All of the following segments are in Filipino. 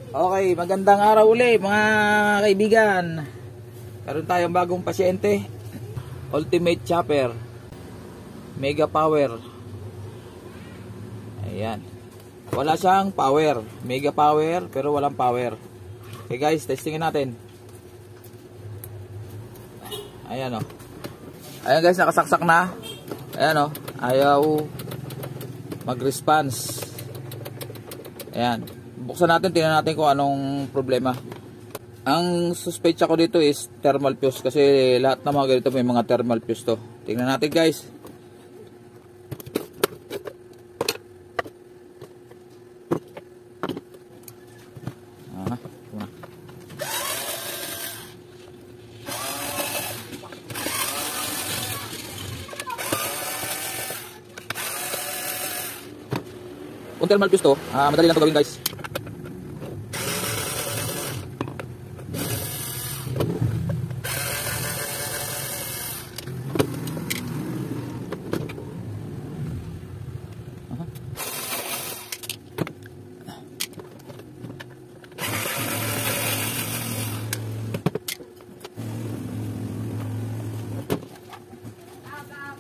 Okay, magandang araw uli mga kaibigan. Karoon tayong bagong pasyente. Ultimate Chopper Mega Power. Ayan. Wala siyang power. Mega Power pero walang power. Okay guys, testingin natin. Ayan o. Ayan guys, nakasaksak na. Ayan o. Ayaw mag-response. Ayan. Buksan natin, tingnan natin kung anong problema. Ang suspecha ko dito is thermal fuse kasi lahat ng mga ganito may mga thermal fuse to. Tingnan natin guys. Kung thermal fuse to, madali lang ito gawin guys.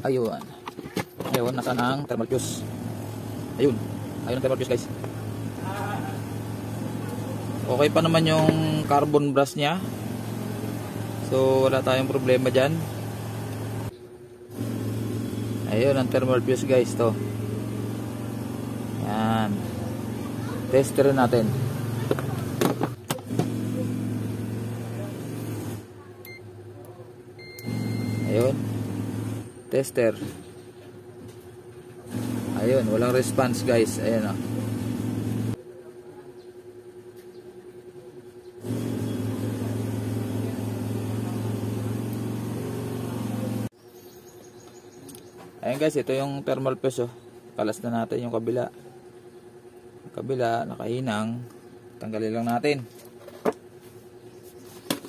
Ayun. Ayun, nasaan ang thermal fuse? Ayun. Ayun ang thermal fuse guys. Okay pa naman yung carbon brush niya. So wala tayong problema dyan. Ayun ang thermal fuse guys to. Yan. Tester natin. Ayun. Tester. Ayun, walang response guys. Ayun o. Ayun guys, ito yung thermal fuse oh. Kalas na natin yung kabila. Kabila, nakahinang. Tanggalin lang natin.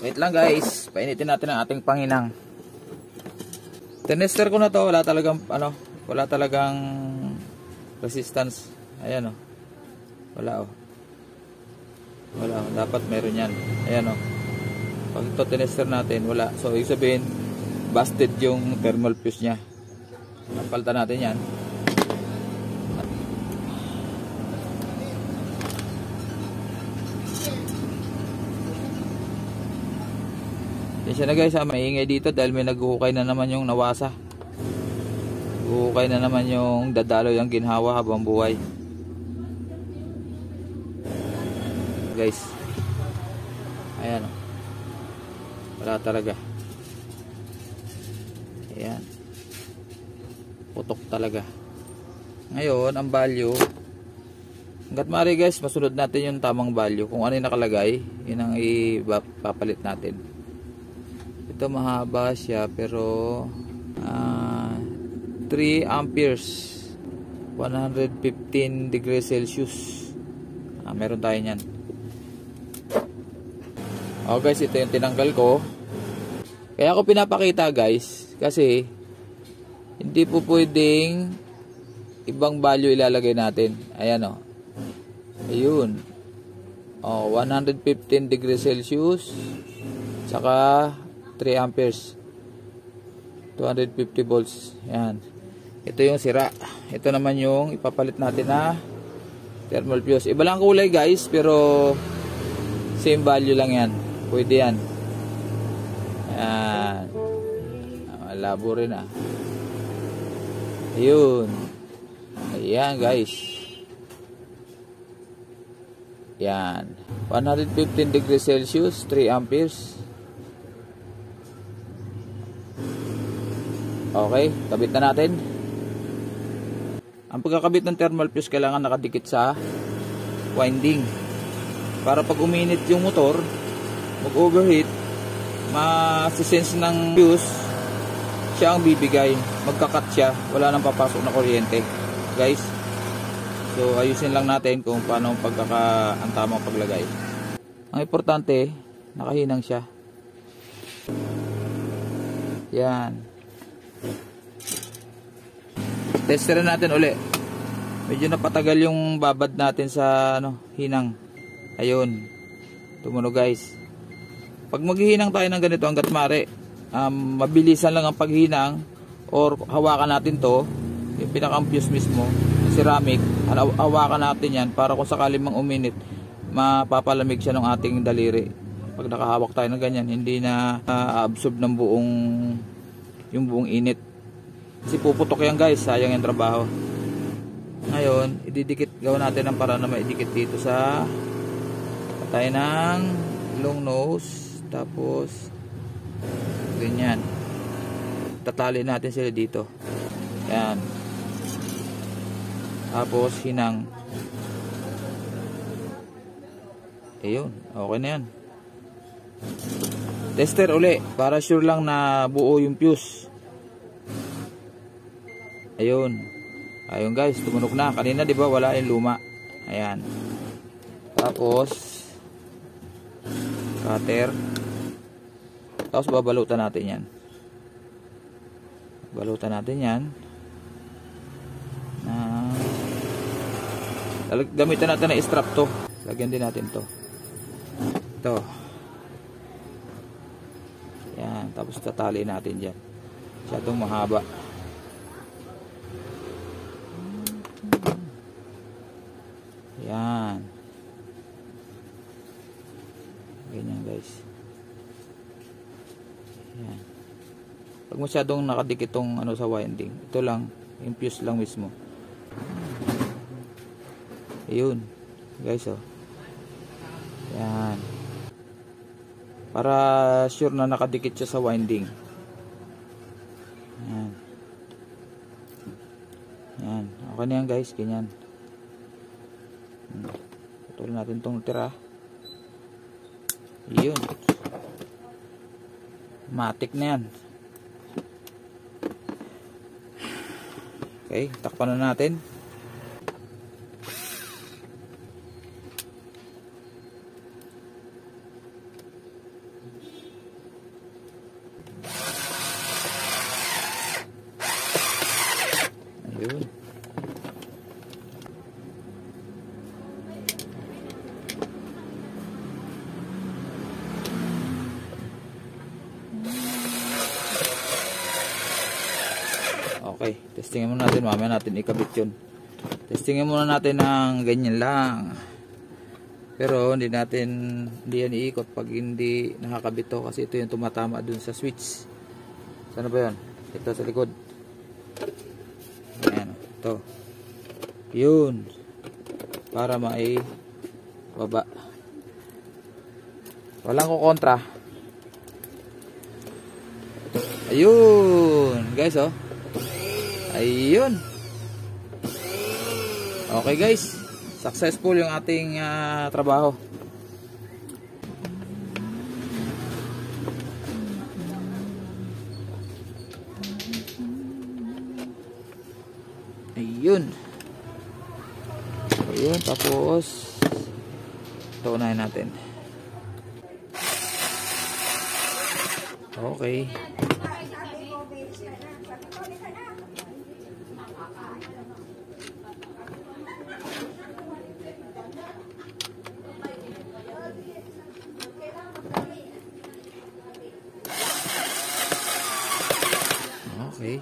Wait lang guys. Painitin natin ang ating panghinang. Tinester ko na to, wala talagang wala talagang resistance. Ayan oh. Wala oh. Wala oh. Dapat meron yan. Ayan oh. Pag ito tinester natin, wala. So ibig sabihin busted yung thermal fuse nya. Napalitan natin yan. Yan na guys, maingay dito dahil may naghuhukay na naman yung nawasa. Naghuhukay na naman yung dadaloy ang ginhawa habang buhay. Guys. Ayan. Wala talaga. Ayan. Putok talaga. Ngayon, ang value. Hanggat maaari guys, masunod natin yung tamang value. Kung ano yung nakalagay, yun ang ipapalit natin. Ito mahaba siya pero 3 amperes 115 degrees Celsius. Meron tayo niyan. Guys, ito yung tinanggal ko. Kaya ako pinapakita guys kasi hindi po pwedeng ibang value ilalagay natin. Ayan o. Ayun. 115 degrees Celsius saka 3 amperes 250 volts. Yan. Ito yung sira. Ito naman yung ipapalit natin na thermal fuse. Iba lang kulay guys pero same value lang yan. Pwede yan. Yan. Malabo rin ah. Ayun. Ayan guys. Yan. 115 degrees Celsius 3 amperes. Okay, kabit na natin. Ang pagkakabit ng thermal fuse kailangan nakadikit sa winding. Para pag uminit yung motor, mag-overheat, masisense ng fuse, siya ang bibigay. Magkakat siya, wala nang papasok na kuryente. Guys, so ayusin lang natin kung paano ang tamang paglagay. Ang importante, nakahinang siya. Yan. Testerin natin uli. Medyo napatagal yung babad natin sa hinang. Ayun. Tumunog guys. Pag maghihinang tayo ng ganito hanggat mare, mabilisan lang ang paghinang or hawakan natin to, yung pinaka-fuse mismo, ceramic, hawakan natin yan para kung sakali mang uminit, mapapalamig siya ng ating daliri. Pag nakahawak tayo ng ganyan, hindi na absorb ng yung buong init. Kasi puputok yan guys, sayang yung trabaho. Ngayon, ididikit, gawin natin ng para na maidikit dito sa patay ng long nose. Tapos ganyan, tatali natin sila dito. Yan. Tapos hinang. Ayun, okay na yan. Tester uli para sure lang na buo yung fuse. Ayun. Ayun guys, tumunog na. Kanina 'di ba wala yung luma. Ayan. Tapos cutter. Tapos babalutan natin yan. Balutan natin yan. Gamitan natin na strap to. Lagyan din natin to. Ito. Yan. Tapos tatali natin dyan. Masyadong mahaba. Yan. Ganyan guys. Yan. Pag masyadong nakadikit tong sa winding, ito lang, yung fuse lang mismo. Ayun, guys, oh. Yan. Para sure na nakadikit siya sa winding. Yan. Yan. Okay na yan, guys, ganyan. Putulin natin tong tira. Ayun. Matik na yan. Okay, takpan na natin. Ayun. Okay, testingin muna natin, mamaya natin ikabit yun. Testingin muna natin ng ganyan lang. Pero hindi yan iikot pag hindi nakakabit to, kasi ito yung tumatama dun sa switch. Sana ba yan? Ito sa likod. Ayan, ito. Yun. Para baba. Walang kukontra. Ayun, guys, oh. Ayun. Okay guys, successful yung ating trabaho. Ayun. Ayun, tapos ito unahin natin. Okay. Okay.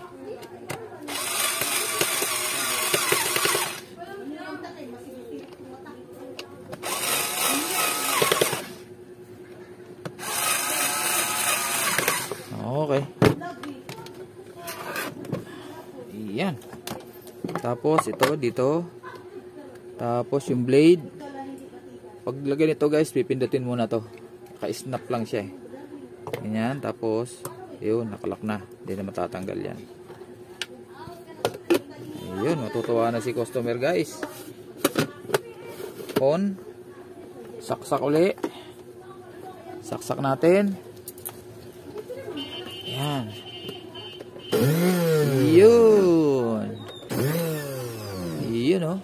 Okay. Iyan. Tapos ito dito. Tapos yung blade. Paglagay nito guys, pipindutin muna to. Naka-snap lang siya eh. Ganyan. Tapos yun, nakalak na. Hindi na matatanggal yan. Ayun, matutuwa na si customer guys. On. Saksak uli. Saksak natin. Yan. Yun. Yun, oh.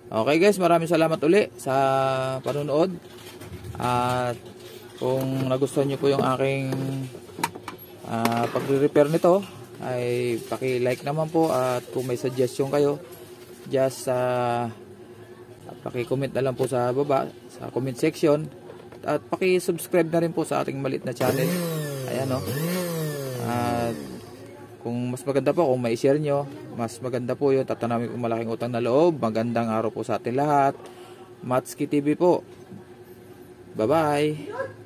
Okay guys, maraming salamat uli sa panonood. At kung nagustuhan nyo po yung aking pagre-repair nito, ay paki-like naman po. At kung may suggestion kayo, just Paki-comment na lang po sa baba, sa comment section. At paki-subscribe na rin po sa ating maliit na channel. Ayan o. At kung mas maganda po, kung mai-share nyo, mas maganda po yun. Tatanamin kong malaking utang na loob. Magandang araw po sa atin lahat. Matsuki TV po. Bye-bye.